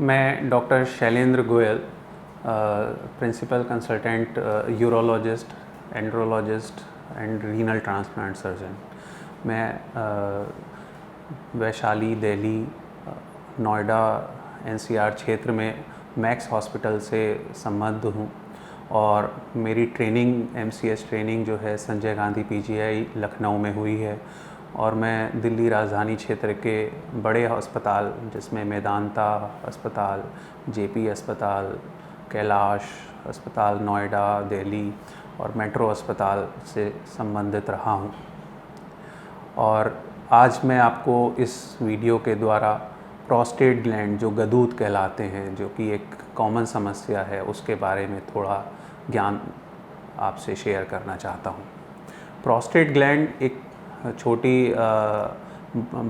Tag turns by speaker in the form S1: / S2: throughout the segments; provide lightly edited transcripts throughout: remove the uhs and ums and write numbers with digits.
S1: मैं doctor Shailendra Goyal, principal consultant urologist, andrologist and renal transplant surgeon. मैं Vaishali, Delhi, Noida, NCR क्षेत्र में मैक्स हॉस्पिटल से संबद्ध हूँ और मेरी ट्रेनिंग एमसीएस ट्रेनिंग जो है संजय गांधी पीजीआई लखनऊ में हुई है। और मैं दिल्ली राजधानी क्षेत्र के बड़े अस्पताल जिसमें मेदांता अस्पताल, जेपी अस्पताल, कैलाश अस्पताल नोएडा, दिल्ली और मेट्रो अस्पताल से संबंधित रहा हूँ। और आज मैं आपको इस वीडियो के द्वारा प्रोस्टेट ग्लैंड जो गदूत कहलाते हैं, जो कि एक कॉमन समस्या है, उसके बारे में थोड़ा ज्ञान आपसे शेयर करना चाहता हूँ। प्रोस्टेट ग्लैंड एक छोटी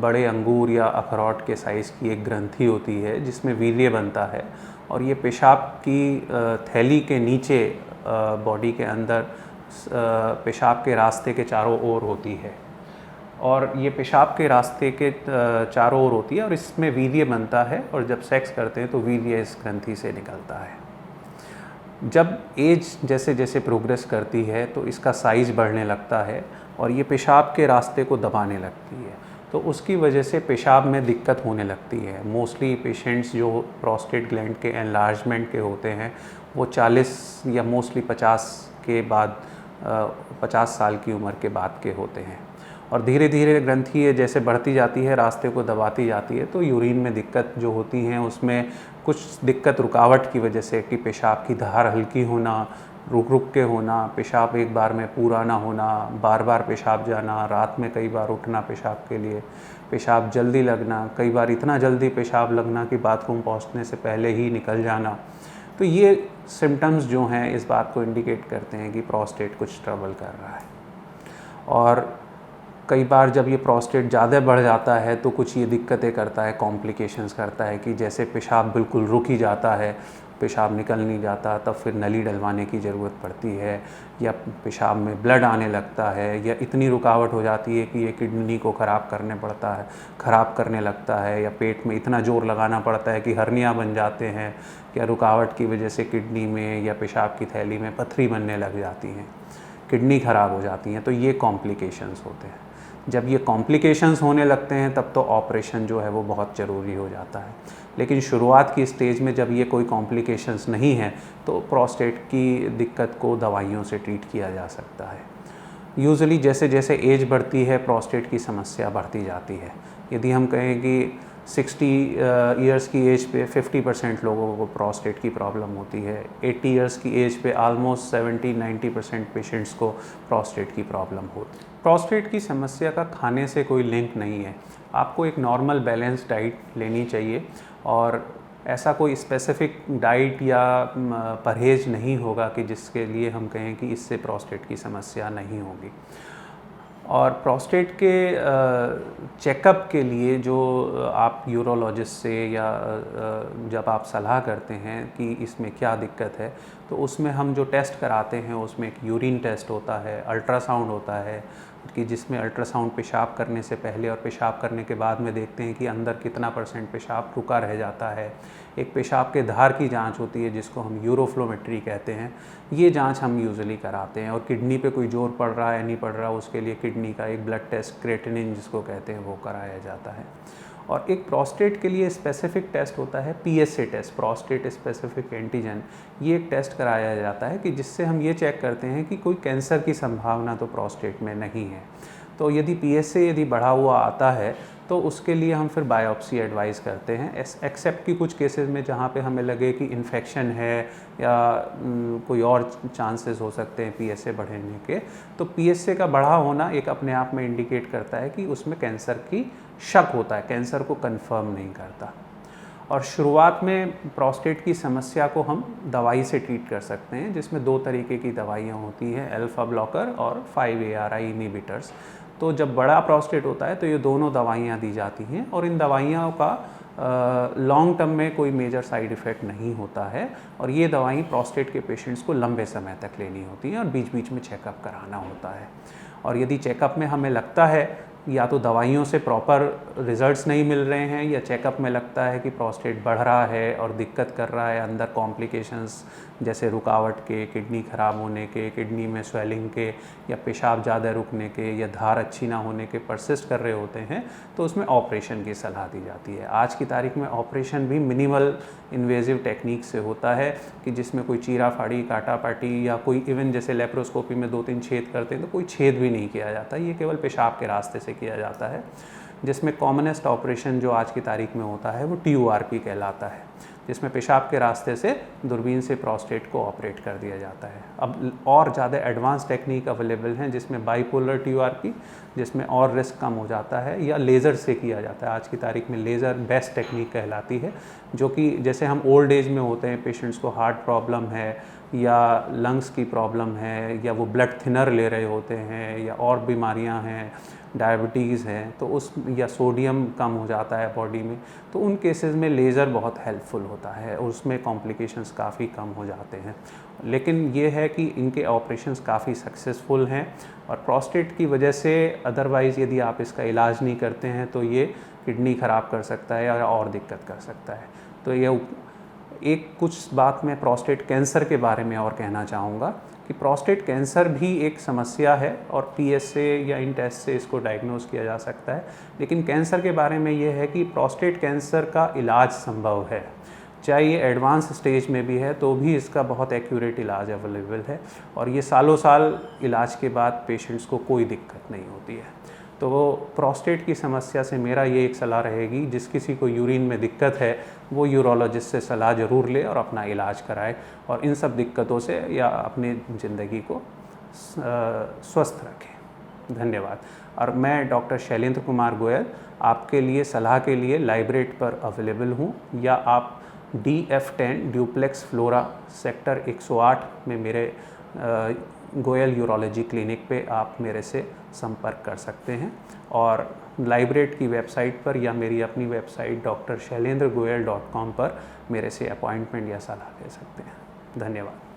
S1: बड़े अंगूर या अखरोट के साइज़ की एक ग्रंथि होती है जिसमें वीर्य बनता है और ये पेशाब की थैली के नीचे बॉडी के अंदर पेशाब के रास्ते के चारों ओर होती है। और ये पेशाब के रास्ते के चारों ओर होती है और इसमें वीर्य बनता है और जब सेक्स करते हैं तो वीर्य इस ग्रंथि से निकलता है। जब एज जैसे जैसे प्रोग्रेस करती है तो इसका साइज़ बढ़ने लगता है और ये पेशाब के रास्ते को दबाने लगती है, तो उसकी वजह से पेशाब में दिक्कत होने लगती है। मोस्टली पेशेंट्स जो प्रोस्टेट ग्लैंड के एनलार्जमेंट के होते हैं वो 40 या मोस्टली 50 के बाद 50 साल की उम्र के बाद के होते हैं। और धीरे धीरे ग्रंथि जैसे बढ़ती जाती है, रास्ते को दबाती जाती है, तो यूरिन में दिक्कत जो होती हैं उसमें कुछ दिक्कत रुकावट की वजह से कि पेशाब की धार हल्की होना, रुक रुक के होना, पेशाब एक बार में पूरा ना होना, बार बार पेशाब जाना, रात में कई बार उठना पेशाब के लिए, पेशाब जल्दी लगना, कई बार इतना जल्दी पेशाब लगना कि बाथरूम पहुंचने से पहले ही निकल जाना। तो ये सिम्टम्स जो हैं इस बात को इंडिकेट करते हैं कि प्रोस्टेट कुछ ट्रबल कर रहा है। और कई बार जब ये प्रोस्टेट ज़्यादा बढ़ जाता है तो कुछ ये दिक्कतें करता है, कॉम्प्लिकेशंस करता है कि जैसे पेशाब बिल्कुल रुक ही जाता है, पेशाब निकल नहीं जाता, तब फिर नली डलवाने की ज़रूरत पड़ती है, या पेशाब में ब्लड आने लगता है, या इतनी रुकावट हो जाती है कि ये किडनी को ख़राब करने लगता है, या पेट में इतना ज़ोर लगाना पड़ता है कि हर्निया बन जाते हैं, या रुकावट की वजह से किडनी में या पेशाब की थैली में पथरी बनने लग जाती हैं, किडनी ख़राब हो जाती हैं। तो ये कॉम्प्लिकेशंस होते हैं। जब ये कॉम्प्लिकेशंस होने लगते हैं तब तो ऑपरेशन जो है वो बहुत ज़रूरी हो जाता है। लेकिन शुरुआत की स्टेज में जब ये कोई कॉम्प्लिकेशंस नहीं है तो प्रोस्टेट की दिक्कत को दवाइयों से ट्रीट किया जा सकता है। यूजुअली जैसे जैसे एज बढ़ती है प्रोस्टेट की समस्या बढ़ती जाती है। यदि हम कहें कि 60 ईयर्स की एज पे 50% लोगों को प्रोस्टेट की प्रॉब्लम होती है, 80 ईयर्स की एज पे ऑलमोस्ट 70-90% पेशेंट्स को प्रोस्टेट की प्रॉब्लम होती है। प्रोस्टेट की समस्या का खाने से कोई लिंक नहीं है। आपको एक नॉर्मल बैलेंस डाइट लेनी चाहिए और ऐसा कोई स्पेसिफिक डाइट या परहेज़ नहीं होगा कि जिसके लिए हम कहें कि इससे प्रोस्टेट की समस्या नहीं होगी। और प्रोस्टेट के चेकअप के लिए जो आप यूरोलॉजिस्ट से या जब आप सलाह करते हैं कि इसमें क्या दिक्कत है, तो उसमें हम जो टेस्ट कराते हैं उसमें एक यूरिन टेस्ट होता है, अल्ट्रासाउंड होता है कि जिसमें अल्ट्रासाउंड पेशाब करने से पहले और पेशाब करने के बाद में देखते हैं कि अंदर कितना % पेशाब रुका रह जाता है। एक पेशाब के धार की जांच होती है जिसको हम यूरोफ्लोमेट्री कहते हैं। ये जांच हम यूजुअली कराते हैं। और किडनी पे कोई जोर पड़ रहा है नहीं पड़ रहा, उसके लिए किडनी का एक ब्लड टेस्ट क्रेटिनिन जिसको कहते हैं वो कराया जाता है। और एक प्रोस्टेट के लिए स्पेसिफिक टेस्ट होता है PSA test, prostate specific antigen. ये एक टेस्ट कराया जाता है कि जिससे हम ये चेक करते हैं कि कोई कैंसर की संभावना तो प्रोस्टेट में नहीं है। तो यदि पीएसए यदि बढ़ा हुआ आता है तो उसके लिए हम फिर बायोप्सी एडवाइस करते हैं, एक्सेप्ट कि कुछ केसेस में जहाँ पे हमें लगे कि इन्फेक्शन है या कोई और चांसेस हो सकते हैं पीएसए बढ़ने के, तो पीएसए का बढ़ा होना एक अपने आप में इंडिकेट करता है कि उसमें कैंसर की शक होता है, कैंसर को कंफर्म नहीं करता। और शुरुआत में प्रोस्टेट की समस्या को हम दवाई से ट्रीट कर सकते हैं, जिसमें 2 तरीके की दवाइयाँ होती हैं, अल्फा ब्लॉकर और 5-ARI इनहिबिटर्स। तो जब बड़ा प्रोस्टेट होता है तो ये दोनों दवाइयाँ दी जाती हैं और इन दवाइयों का लॉन्ग टर्म में कोई मेजर साइड इफ़ेक्ट नहीं होता है। और ये दवाई प्रोस्टेट के पेशेंट्स को लंबे समय तक लेनी होती हैं और बीच बीच में चेकअप कराना होता है। और यदि चेकअप में हमें लगता है या तो दवाइयों से प्रॉपर रिजल्ट्स नहीं मिल रहे हैं, या चेकअप में लगता है कि प्रोस्टेट बढ़ रहा है और दिक्कत कर रहा है, अंदर कॉम्प्लिकेशंस जैसे रुकावट के, किडनी ख़राब होने के, किडनी में स्वेलिंग के, या पेशाब ज़्यादा रुकने के, या धार अच्छी ना होने के परसिस्ट कर रहे होते हैं, तो उसमें ऑपरेशन की सलाह दी जाती है। आज की तारीख में ऑपरेशन भी मिनिमल इन्वेजिव टेक्निक से होता है कि जिसमें कोई चीरा फाड़ी, काटा पाटी, या कोई इवन जैसे लेप्रोस्कोपी में 2-3 छेद करते हैं तो कोई छेद भी नहीं किया जाता, ये केवल पेशाब के रास्ते से किया जाता है। जिसमें कॉमनेस्ट ऑपरेशन जो आज की तारीख में होता है वो TURP कहलाता है, जिसमें पेशाब के रास्ते से दूरबीन से प्रोस्टेट को ऑपरेट कर दिया जाता है। अब और ज़्यादा एडवांस टेक्निक अवेलेबल हैं, जिसमें बाइपोलर TURP, जिसमें और रिस्क कम हो जाता है, या लेज़र से किया जाता है। आज की तारीख में लेज़र बेस्ट टेक्निक कहलाती है, जो कि जैसे हम ओल्ड एज में होते हैं, पेशेंट्स को हार्ट प्रॉब्लम है या लंग्स की प्रॉब्लम है, या वो ब्लड थिनर ले रहे होते हैं, या और बीमारियां हैं, डायबिटीज़ है, तो उस या सोडियम कम हो जाता है बॉडी में, तो उन केसेस में लेज़र बहुत हेल्पफुल होता है और उसमें कॉम्प्लिकेशंस काफ़ी कम हो जाते हैं। लेकिन ये है कि इनके ऑपरेशंस काफ़ी सक्सेसफुल हैं, और प्रोस्टेट की वजह से अदरवाइज़ यदि आप इसका इलाज नहीं करते हैं तो ये किडनी ख़राब कर सकता है या और दिक्कत कर सकता है। तो ये एक कुछ बात मैं प्रोस्टेट कैंसर के बारे में और कहना चाहूँगा कि प्रोस्टेट कैंसर भी एक समस्या है, और PSA या इन टेस्ट से इसको डायग्नोज किया जा सकता है। लेकिन कैंसर के बारे में ये है कि प्रोस्टेट कैंसर का इलाज संभव है, चाहे ये एडवांस स्टेज में भी है तो भी इसका बहुत एक्यूरेट इलाज अवेलेबल है, और ये सालों साल इलाज के बाद पेशेंट्स को कोई दिक्कत नहीं होती है। तो प्रोस्टेट की समस्या से मेरा ये एक सलाह रहेगी, जिस किसी को यूरिन में दिक्कत है वो यूरोलॉजिस्ट से सलाह ज़रूर ले और अपना इलाज कराए, और इन सब दिक्कतों से या अपनी ज़िंदगी को स्वस्थ रखें। धन्यवाद। और मैं डॉक्टर शैलेंद्र कुमार गोयल आपके लिए सलाह के लिए लाइब्रेट पर अवेलेबल हूँ, या आप DF10 ड्यूप्लेक्स फ्लोरा सेक्टर 108 में मेरे गोयल यूरोलॉजी क्लिनिक पे आप मेरे से संपर्क कर सकते हैं, और लाइब्रेट की वेबसाइट पर या मेरी अपनी वेबसाइट drshailendragoyal.com पर मेरे से अपॉइंटमेंट या सलाह ले सकते हैं। धन्यवाद।